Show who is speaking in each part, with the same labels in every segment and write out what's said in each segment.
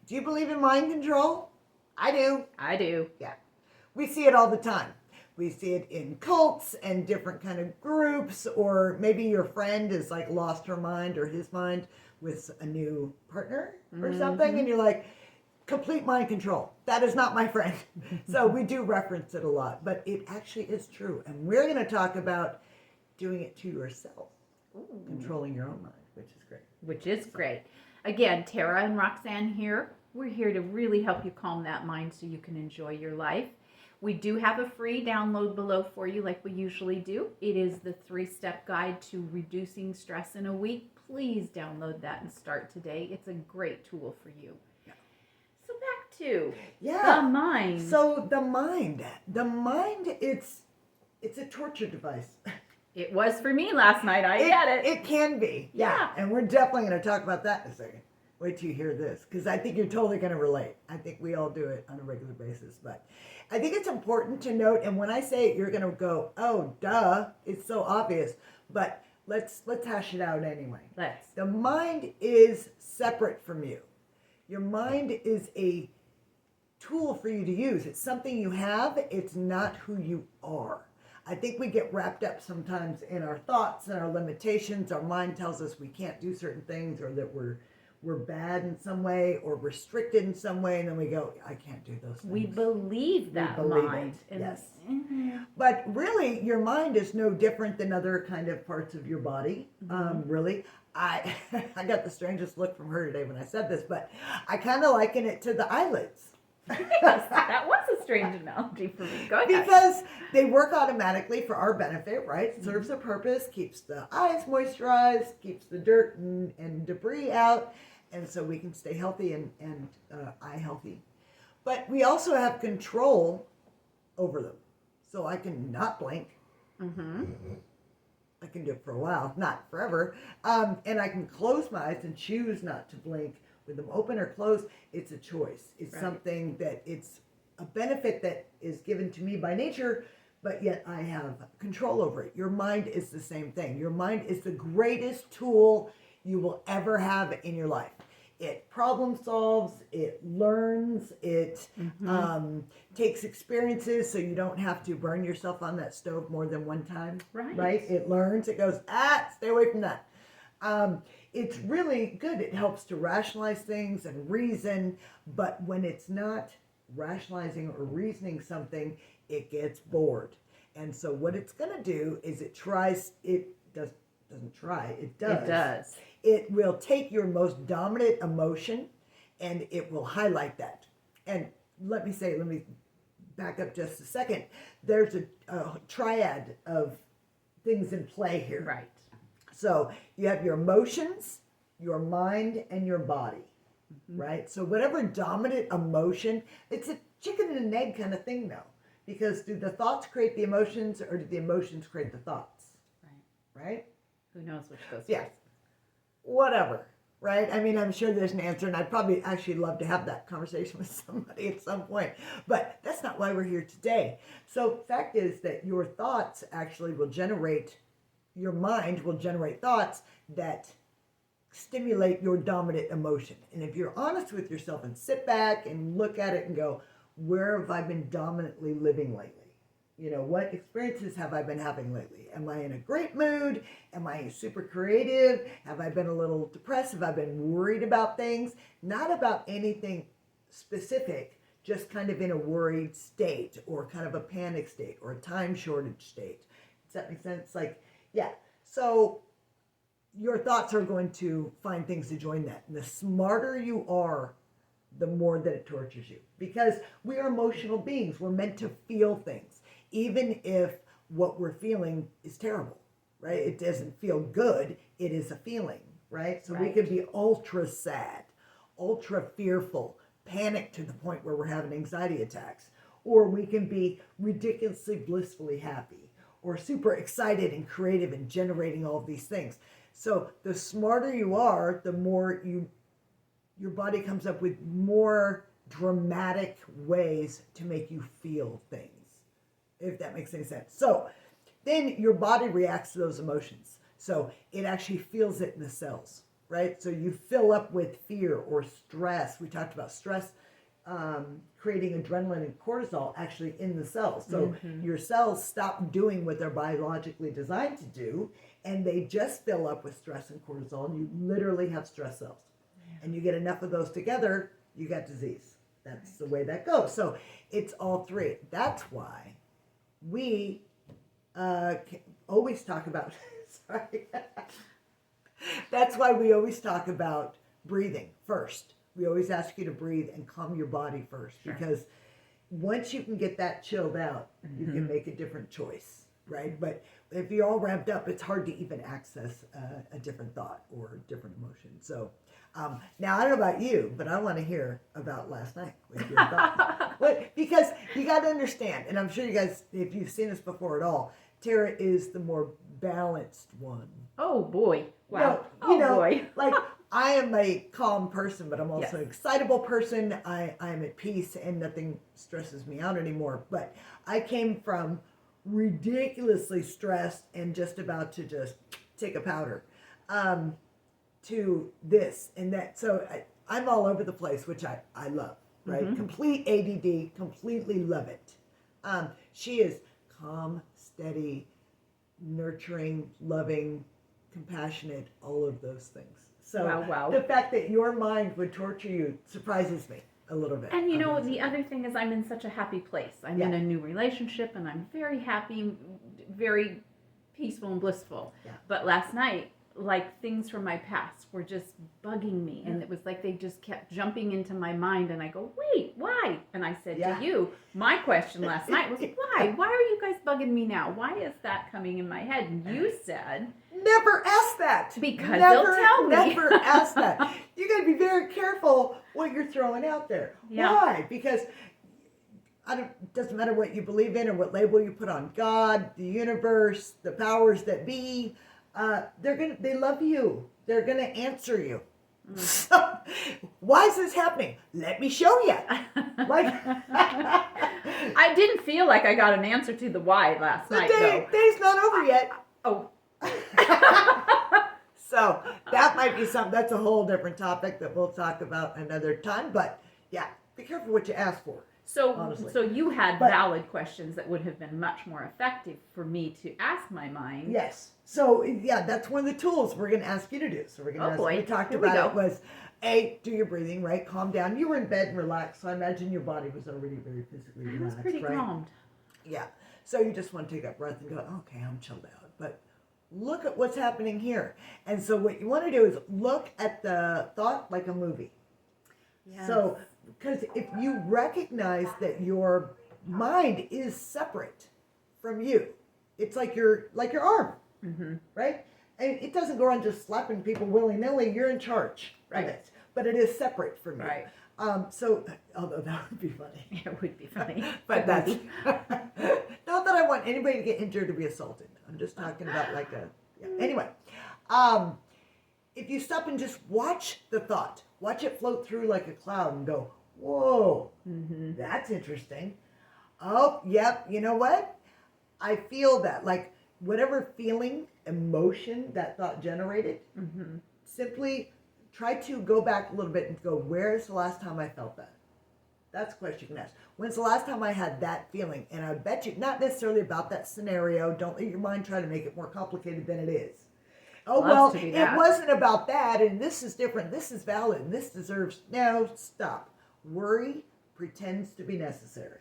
Speaker 1: Do you believe in mind control? I do.
Speaker 2: I do.
Speaker 1: Yeah. We see it all the time. We see it in cults and different kind of groups, or maybe your friend is like lost her mind or his mind with a new partner or something, and you're like, complete mind control. That is not my friend. So we do reference it a lot, but it actually is true. And we're going to talk about doing it to yourself, controlling your own mind, which is great.
Speaker 2: Which is great. Again, Tara and Roxanne here. We're here to really help you calm that mind so you can enjoy your life. We do have a free download below for you like we usually do. It is the 3-step guide to reducing stress in a week. Please download that and start today. It's a great tool for you.
Speaker 1: Yeah.
Speaker 2: So back to
Speaker 1: the
Speaker 2: mind.
Speaker 1: So the mind, it's a torture device.
Speaker 2: It was for me last night. I get it.
Speaker 1: It can be. Yeah. And we're definitely going to talk about that in a second. Wait till you hear this, because I think you're totally going to relate. I think we all do it on a regular basis. But I think it's important to note, and when I say it, you're going to go, oh, duh, it's so obvious. But let's hash it out anyway.
Speaker 2: Let's.
Speaker 1: The mind is separate from you. Your mind is a tool for you to use. It's something you have. It's not who you are. I think we get wrapped up sometimes in our thoughts and our limitations. Our mind tells us we can't do certain things, or that we're bad in some way or restricted in some way, and then we go, I can't do those things.
Speaker 2: We believe that mind.
Speaker 1: Yes. But really, your mind is no different than other kind of parts of your body. Really, I got the strangest look from her today when I said this, but I kind of liken it to the eyelids.
Speaker 2: Yes, that was a strange analogy for me. Go ahead.
Speaker 1: Because they work automatically for our benefit, right? It serves a purpose, keeps the eyes moisturized, keeps the dirt and debris out, and so we can stay healthy and eye healthy. But we also have control over them. So I can not blink. I can do it for a while, not forever. And I can close my eyes and choose not to blink. With them open or closed, it's a choice. It's something that it's a benefit that is given to me by nature, but yet I have control over it. Your mind is the same thing. Your mind is the greatest tool you will ever have in your life. It problem solves, it learns, it takes experiences so you don't have to burn yourself on that stove more than one time. Right? It learns, it goes, stay away from that. It's really good. It helps to rationalize things and reason, but when it's not rationalizing or reasoning something, it gets bored. And so what it's going to do is it does. It will take your most dominant emotion and it will highlight that. And let me back up just a second. There's a triad of things in play here.
Speaker 2: Right.
Speaker 1: So you have your emotions, your mind, and your body, right? So whatever dominant emotion, it's a chicken and an egg kind of thing though, because do the thoughts create the emotions or do the emotions create the thoughts? Right?
Speaker 2: Who knows which goes first?
Speaker 1: Yeah. Whatever, right? I mean, I'm sure there's an answer, and I'd probably actually love to have that conversation with somebody at some point, but that's not why we're here today. So fact is that your thoughts actually your mind will generate thoughts that stimulate your dominant emotion. And if you're honest with yourself and sit back and look at it and go, where have I been dominantly living lately? What experiences have I been having lately? Am I in a great mood? Am I super creative? Have I been a little depressed? Have I been worried about things? Not about anything specific, just kind of in a worried state or kind of a panic state or a time shortage state. Does that make sense? Yeah. So your thoughts are going to find things to join that. And the smarter you are, the more that it tortures you. Because we are emotional beings. We're meant to feel things. Even if what we're feeling is terrible, right? It doesn't feel good. It is a feeling, right? So we could be ultra sad, ultra fearful, panicked to the point where we're having anxiety attacks. Or we can be ridiculously blissfully happy. Or super excited and creative and generating all of these things. So the smarter you are, the more your body comes up with more dramatic ways to make you feel things, if that makes any sense. So then your body reacts to those emotions. So it actually feels it in the cells. right? So you fill up with fear or stress. We talked about stress creating adrenaline and cortisol actually in the cells. So your cells stop doing what they're biologically designed to do, and they just fill up with stress and cortisol, and you literally have stress cells. And you get enough of those together, you got disease. That's the way that goes. So it's all three. That's why we always talk about, sorry. That's why we always talk about breathing first. We always ask you to breathe and calm your body first, because once you can get that chilled out, you can make a different choice, right? But if you're all ramped up, it's hard to even access a different thought or a different emotion. So now I don't know about you, but I want to hear about last night. With your thought. Because you got to understand, and I'm sure you guys, if you've seen this before at all, Tara is the more balanced one.
Speaker 2: Oh boy. Wow.
Speaker 1: Boy. Like, I am a calm person, but I'm also an excitable person. I'm at peace and nothing stresses me out anymore. But I came from ridiculously stressed and just about to just take a powder to this and that. So I'm all over the place, which I love, right? Complete ADD, completely love it. She is calm, steady, nurturing, loving, compassionate, all of those things. So the fact that your mind would torture you surprises me a little bit.
Speaker 2: And the other thing is I'm in such a happy place. I'm in a new relationship and I'm very happy, very peaceful and blissful. Yeah. But last night, like, things from my past were just bugging me. And it was like they just kept jumping into my mind. And I go, wait, why? And I said to you, my question last night was, why? Why are you guys bugging me now? Why is that coming in my head? And you said...
Speaker 1: Never ask that.
Speaker 2: Because they'll tell me.
Speaker 1: Never ask that. You got to be very careful what you're throwing out there. Yeah. Why? Because it doesn't matter what you believe in or what label you put on God, the universe, the powers that be. They love you. They're gonna answer you. So, why is this happening? Let me show you. Like,
Speaker 2: I didn't feel like I got an answer to the why last night.
Speaker 1: The day's not over yet.
Speaker 2: Oh.
Speaker 1: So that might be something. That's a whole different topic that we'll talk about another time. But yeah, be careful what you ask for.
Speaker 2: So you had valid questions that would have been much more effective for me to ask my mind.
Speaker 1: Yes. So yeah, that's one of the tools we're going to ask you to do. So we're going to we talked about it was do your breathing, right? Calm down. You were in bed and relaxed, so I imagine your body was already very physically relaxed.
Speaker 2: I was pretty calmed.
Speaker 1: Yeah. So you just want to take a breath and go, okay, I'm chilled out. But look at what's happening here. And so what you want to do is look at the thought like a movie. Yes. So, because if you recognize that your mind is separate from you, it's like your arm, right? And it doesn't go around just slapping people willy-nilly. You're in charge of it, but it is separate from you. Right. So, although that would be funny.
Speaker 2: It would be funny.
Speaker 1: But that's not that I want anybody to get injured or be assaulted. I'm just talking about like anyway. If you stop and just watch the thought, watch it float through like a cloud and go, whoa, that's interesting. Oh, yep, you know what? I feel that. Like, whatever feeling, emotion that thought generated, simply try to go back a little bit and go, where is the last time I felt that? That's a question you can ask. When's the last time I had that feeling? And I bet you, not necessarily about that scenario. Don't let your mind try to make it more complicated than it is. Oh, well, it wasn't about that, and this is different. This is valid, and this deserves... No, stop. Worry pretends to be necessary.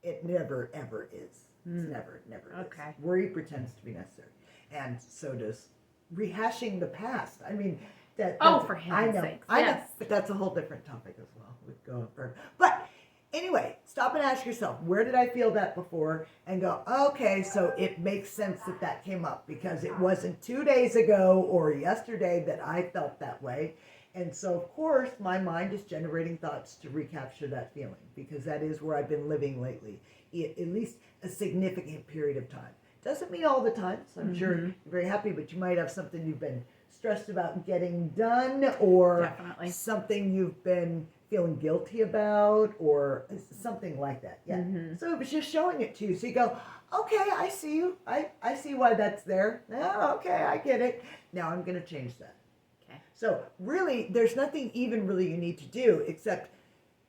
Speaker 1: It never, ever is. It's never is. Worry pretends to be necessary. And so does rehashing the past. I mean...
Speaker 2: for heaven's sakes.
Speaker 1: I know, but that's a whole different topic as well. We'd go further. But anyway, stop and ask yourself, where did I feel that before? And go, okay, so it makes sense that came up because it wasn't 2 days ago or yesterday that I felt that way. And so, of course, my mind is generating thoughts to recapture that feeling because that is where I've been living lately, at least a significant period of time. Doesn't mean all the time, so I'm sure you're very happy, but you might have something you've been stressed about getting done or something you've been feeling guilty about or something like that. Yeah. So it was just showing it to you. So you go, okay, I see you. I see why that's there. Oh, okay, I get it. Now I'm going to change that. So really, there's nothing even really you need to do except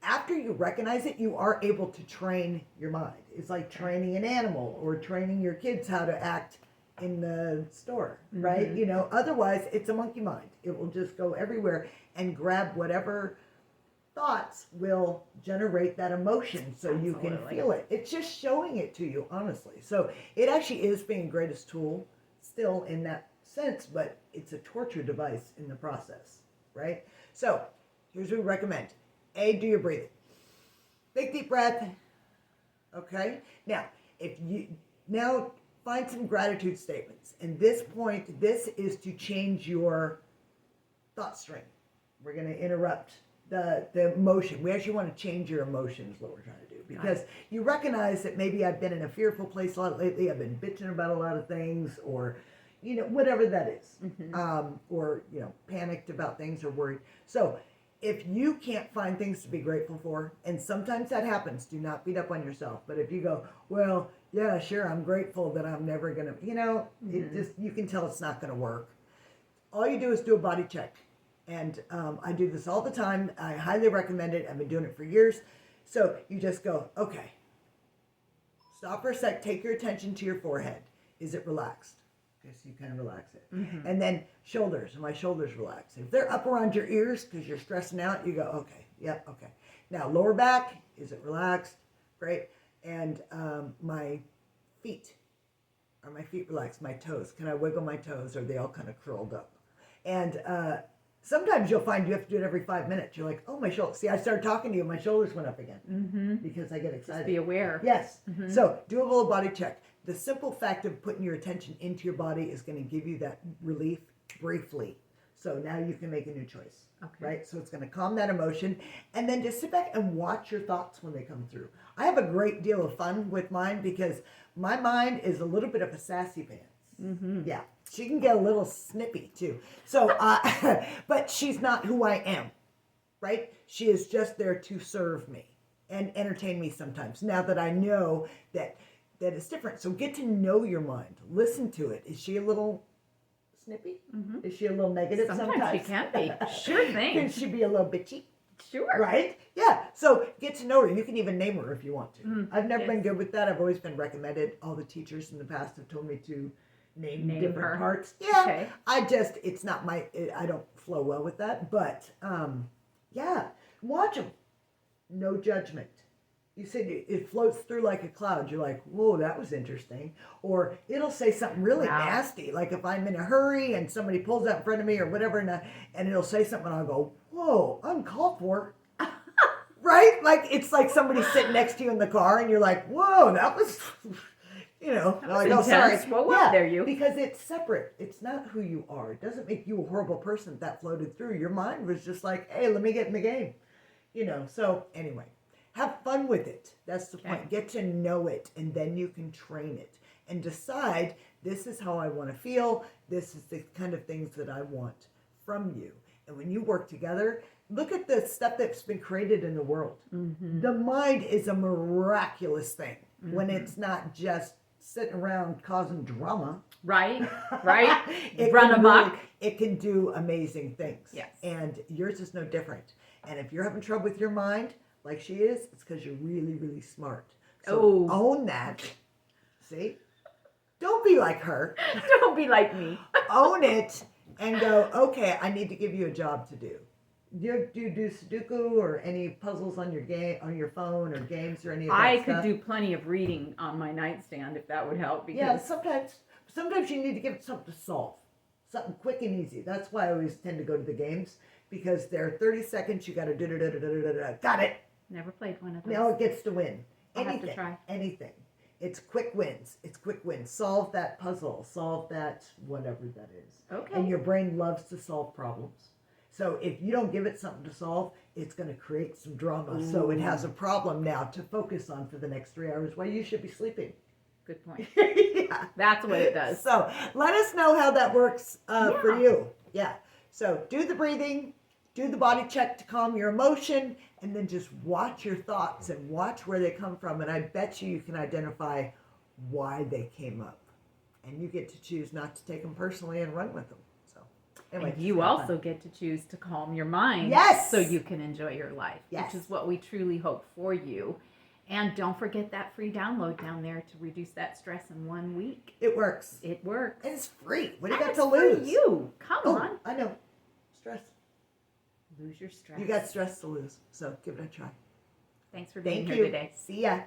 Speaker 1: after you recognize it, you are able to train your mind. It's like training an animal or training your kids how to act in the store, right? You know, otherwise it's a monkey mind. It will just go everywhere and grab whatever thoughts will generate that emotion so you can
Speaker 2: Absolutely.
Speaker 1: feel it. It's just showing it to you, honestly. So it actually is being the greatest tool still in that sense, but it's a torture device in the process, right? So here's what we recommend. A, do your breathing. Big deep breath. Okay? Now, if you now find some gratitude statements. And this point, this is to change your thought stream. We're going to interrupt the emotion. We actually want to change your emotions, what we're trying to do. Because you recognize that maybe I've been in a fearful place a lot lately. I've been bitching about a lot of things, or, you know, whatever that is. Or, you know, panicked about things or worried. So if you can't find things to be grateful for, and sometimes that happens, do not beat up on yourself. But if you go, well, yeah, sure, I'm grateful that I'm never going to, you know, it just, you can tell it's not going to work. All you do is do a body check. And I do this all the time. I highly recommend it. I've been doing it for years. So you just go, okay, stop for a sec, take your attention to your forehead. Is it relaxed? Okay, so you kind of relax it. And then shoulders, are my shoulders relaxed? If they're up around your ears because you're stressing out, you go, okay, yep, okay. Now lower back, is it relaxed? Great. And my feet, are my feet relaxed? My toes, can I wiggle my toes? Or are they all kind of curled up? And sometimes you'll find you have to do it every 5 minutes. You're like, oh, my shoulders. See, I started talking to you, my shoulders went up again because I get excited.
Speaker 2: Just be aware.
Speaker 1: Yes. So do a little body check. The simple fact of putting your attention into your body is going to give you that relief briefly. So now you can make a new choice, right? So it's going to calm that emotion. And then just sit back and watch your thoughts when they come through. I have a great deal of fun with mine because my mind is a little bit of a sassy pants. Yeah. She can get a little snippy too. So, but she's not who I am, right? She is just there to serve me and entertain me sometimes. Now that I know that it's different. So get to know your mind. Listen to it. Is she a little snippy? Is she a little negative sometimes?
Speaker 2: Sometimes she can be. Sure thing.
Speaker 1: Can she be a little bitchy?
Speaker 2: Sure.
Speaker 1: Right? Yeah. So get to know her. You can even name her if you want to. I've never been good with that. I've always been recommended. All the teachers in the past have told me to name different
Speaker 2: her.
Speaker 1: parts. Yeah.
Speaker 2: Okay.
Speaker 1: It's not I don't flow well with that. But, yeah. Watch them. No judgment. You said it floats through like a cloud. You're like, whoa, that was interesting. Or it'll say something really nasty. Like if I'm in a hurry and somebody pulls out in front of me or whatever, and it'll say something, and I'll go, whoa, uncalled for. Right? Like it's like somebody sitting next to you in the car and you're like, whoa, that was, you know.
Speaker 2: That
Speaker 1: like,
Speaker 2: was
Speaker 1: oh, sorry.
Speaker 2: intense. Well, what there you?
Speaker 1: Because it's separate. It's not who you are. It doesn't make you a horrible person that floated through. Your mind was just like, hey, let me get in the game. You know, so anyway. Have fun with it. That's the point. Get to know it, and then you can train it and decide, this is how I want to feel. This is the kind of things that I want from you. And when you work together, look at the stuff that's been created in the world. The mind is a miraculous thing when it's not just sitting around causing drama.
Speaker 2: Right. Run
Speaker 1: Run
Speaker 2: amok.
Speaker 1: It can do amazing things.
Speaker 2: Yes.
Speaker 1: And yours is no different. And if you're having trouble with your mind, like she is, it's because you're really, really smart. So own that. See? Don't be like her.
Speaker 2: Don't be like me.
Speaker 1: Own it and go, okay, I need to give you a job to do. Do you do Sudoku or any puzzles on your phone or games or any of that
Speaker 2: I
Speaker 1: stuff?
Speaker 2: could do plenty of reading on my nightstand if that would help. Because
Speaker 1: Yeah, sometimes you need to give it something to solve. Something quick and easy. That's why I always tend to go to the games, because they're 30 seconds, you got to do. Got it.
Speaker 2: Never played one of those.
Speaker 1: Now it gets to win.
Speaker 2: I'll have to try.
Speaker 1: Anything. It's quick wins. Solve that puzzle. Solve that whatever that is.
Speaker 2: Okay.
Speaker 1: And your brain loves to solve problems. So if you don't give it something to solve, it's going to create some drama. So it has a problem now to focus on for the next 3 hours while you should be sleeping.
Speaker 2: Good point.
Speaker 1: Yeah.
Speaker 2: That's what it does.
Speaker 1: So let us know how that works for you. Yeah. So do the breathing, do the body check to calm your emotion, and then just watch your thoughts and watch where they come from. And I bet you can identify why they came up. And you get to choose not to take them personally and run with them. So Anyway,
Speaker 2: And you
Speaker 1: just have fun.
Speaker 2: also get to choose to calm your mind.
Speaker 1: Yes!
Speaker 2: So you can enjoy your life.
Speaker 1: Yes.
Speaker 2: Which is what we truly hope for you. And don't forget that free download down there to reduce that stress in 1 week.
Speaker 1: It works.
Speaker 2: It works.
Speaker 1: And it's free. What do you
Speaker 2: And
Speaker 1: got to
Speaker 2: it's for
Speaker 1: lose?
Speaker 2: you. Come
Speaker 1: Oh,
Speaker 2: on.
Speaker 1: I know. Stress.
Speaker 2: Lose your stress.
Speaker 1: You got stress to lose. So give it a try.
Speaker 2: Thanks for being
Speaker 1: Thank
Speaker 2: here
Speaker 1: you.
Speaker 2: today.
Speaker 1: See ya.